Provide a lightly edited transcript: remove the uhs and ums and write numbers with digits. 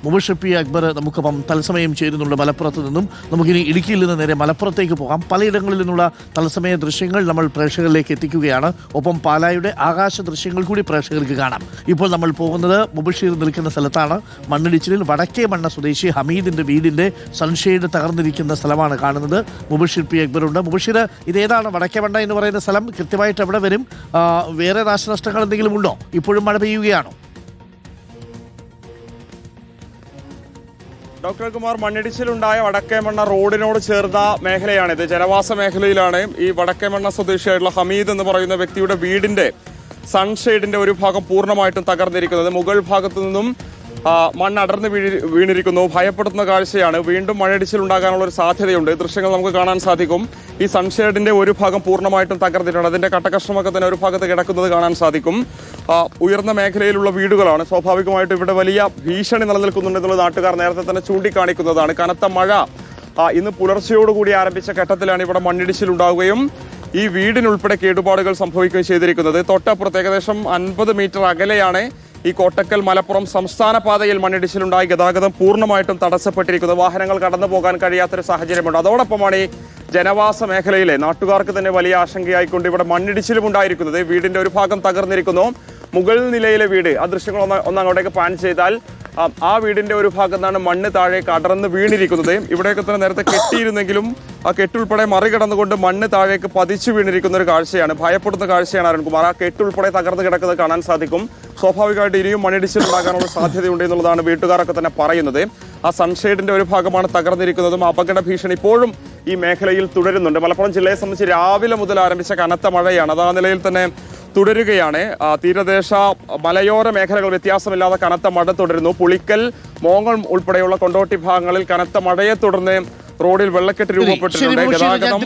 Mubashir P Akbar നമുക്കൊപ്പം തത്സമയം ചേരുന്നുണ്ട് മലപ്പുറത്ത് നിന്നും. നമുക്കിനി ഇടുക്കിയിൽ നിന്ന് നേരെ മലപ്പുറത്തേക്ക് പോകാം. പലയിടങ്ങളിൽ നിന്നുള്ള തത്സമയ ദൃശ്യങ്ങൾ നമ്മൾ പ്രേക്ഷകരിലേക്ക് എത്തിക്കുകയാണ്. ഒപ്പം പാലായുടെ ആകാശ ദൃശ്യങ്ങൾ കൂടി പ്രേക്ഷകർക്ക് കാണാം. ഇപ്പോൾ നമ്മൾ പോകുന്നത് മുബഷിർ നിൽക്കുന്ന സ്ഥലത്താണ്. മണ്ണിടിച്ചിലിൽ വടക്കേ മണ്ണ സ്വദേശി ഹമീദിന്റെ വീടിന്റെ സൺഷെയ്ഡ് തകർന്നിരിക്കുന്ന സ്ഥലമാണ് കാണുന്നത്. മുബഷിർ പി അക്ബറുണ്ട്. മുബഷിർ, ഇതേതാണ് വടക്കേ മണ്ണ എന്ന് പറയുന്ന സ്ഥലം? കൃത്യമായിട്ട് എവിടെ വരും? വേറെ നാശനഷ്ടങ്ങൾ എന്തെങ്കിലും ഉണ്ടോ? ഇപ്പോഴും മഴ പെയ്യുകയാണോ? ഡോക്ടർ കുമാർ, മണ്ണിടിച്ചിലുണ്ടായ വടക്കേമണ്ണ റോഡിനോട് ചേർന്ന മേഖലയാണിത്. ജനവാസ മേഖലയിലാണ് ഈ വടക്കേമണ്ണ സ്വദേശിയായിട്ടുള്ള ഹമീദ് എന്ന് പറയുന്ന വ്യക്തിയുടെ വീടിന്റെ സൺഷെയ്ഡിന്റെ ഒരു ഭാഗം പൂർണ്ണമായിട്ടും തകർന്നിരിക്കുന്നത്. മുകൾ ഭാഗത്തു നിന്നും മണ്ണ് അടർന്ന് വീണിരിക്കുന്നു. ഭയപ്പെടുത്തുന്ന കാഴ്ചയാണ്. വീണ്ടും മണ്ണിടിച്ചിലുണ്ടാകാനുള്ള ഒരു സാധ്യതയുണ്ട്. ദൃശ്യങ്ങൾ നമുക്ക് കാണാൻ സാധിക്കും. ഈ സൺഷെയ്ഡിന്റെ ഒരു ഭാഗം പൂർണ്ണമായിട്ടും തകർന്നിട്ടുണ്ട്. അതിന്റെ കട്ടകഷ്ണമൊക്കെ തന്നെ ഒരു ഭാഗത്ത് കിടക്കുന്നത് കാണാൻ സാധിക്കും. ഉയർന്ന മേഖലയിലുള്ള വീടുകളാണ്. സ്വാഭാവികമായിട്ടും ഇവിടെ വലിയ ഭീഷണി നിലനിൽക്കുന്നുണ്ടെന്നുള്ള നാട്ടുകാർ നേരത്തെ തന്നെ ചൂണ്ടിക്കാണിക്കുന്നതാണ്. കനത്ത മഴ ഇന്ന് പുലർച്ചയോടുകൂടി ആരംഭിച്ച ഘട്ടത്തിലാണ് ഇവിടെ മണ്ണിടിച്ചിലുണ്ടാവുകയും ഈ വീടിനുൾപ്പെടെ കേടുപാടുകൾ സംഭവിക്കുകയും ചെയ്തിരിക്കുന്നത്. തൊട്ടപ്പുറത്ത് ഏകദേശം 50 മീറ്റർ അകലെയാണ് ഈ കോട്ടക്കൽ മലപ്പുറം സംസ്ഥാന പാതയിൽ മണ്ണിടിച്ചിലുണ്ടായി ഗതാഗതം പൂർണ്ണമായിട്ടും തടസ്സപ്പെട്ടിരിക്കുന്നത്. വാഹനങ്ങൾ കടന്നു പോകാൻ കഴിയാത്തൊരു സാഹചര്യമുണ്ട്. അതോടൊപ്പമാണ് ഈ ജനവാസ മേഖലയിലെ നാട്ടുകാർക്ക് തന്നെ വലിയ ആശങ്കയായിക്കൊണ്ട് ഇവിടെ മണ്ണിടിച്ചിലും ഉണ്ടായിരിക്കുന്നത്. വീടിന്റെ ഒരു ഭാഗം തകർന്നിരിക്കുന്നു. മുകൾ നിലയിലെ വീട്, ആ ദൃശ്യങ്ങൾ അങ്ങോട്ടേക്ക് പാൻ ചെയ്താൽ ആ വീടിന്റെ ഒരു ഭാഗത്താണ് മണ്ണ് താഴേക്ക് അടർന്ന് വീണിരിക്കുന്നത്. ഇവിടെയൊക്കെ തന്നെ നേരത്തെ കെട്ടിയിരുന്നെങ്കിലും ആ കെട്ടുൾപ്പെടെ മറികടന്നുകൊണ്ട് മണ്ണ് താഴേക്ക് പതിച്ചു വീണിരിക്കുന്ന ഒരു കാഴ്ചയാണ്. ഭയപ്പെടുന്ന കാഴ്ചയാണ് അരുൺകുമാർ. ആ കെട്ടുൾപ്പെടെ തകർന്ന് കിടക്കുന്നത് കാണാൻ സാധിക്കും. സ്വാഭാവികമായിട്ട് ഇനിയും മണ്ണിടിച്ചിലുണ്ടാകാനുള്ള സാധ്യതയുണ്ട് എന്നുള്ളതാണ് വീട്ടുകാരൊക്കെ തന്നെ പറയുന്നത്. ആ സൺഷെയ്ഡിന്റെ ഒരു ഭാഗമാണ് തകർന്നിരിക്കുന്നതും അപകട ഭീഷണി ഇപ്പോഴും ഈ മേഖലയിൽ തുടരുന്നുണ്ട്. മലപ്പുറം ജില്ലയെ സംബന്ധിച്ച് രാവിലെ മുതൽ ആരംഭിച്ച കനത്ത മഴയാണ്. അത് ആ നിലയിൽ തന്നെ തുടരുകയാണ്. തീരദേശ മലയോര മേഖലകൾ വ്യത്യാസമില്ലാതെ കനത്ത മഴ തുടരുന്നു. പുളിക്കൽ, മോങ്ങം ഉൾപ്പെടെയുള്ള കൊണ്ടോട്ടി ഭാഗങ്ങളിൽ കനത്ത മഴയെ തുടർന്ന് റോഡിൽ വെള്ളക്കെട്ട് രൂപപ്പെട്ടിട്ടുണ്ട്. ഗതാഗതം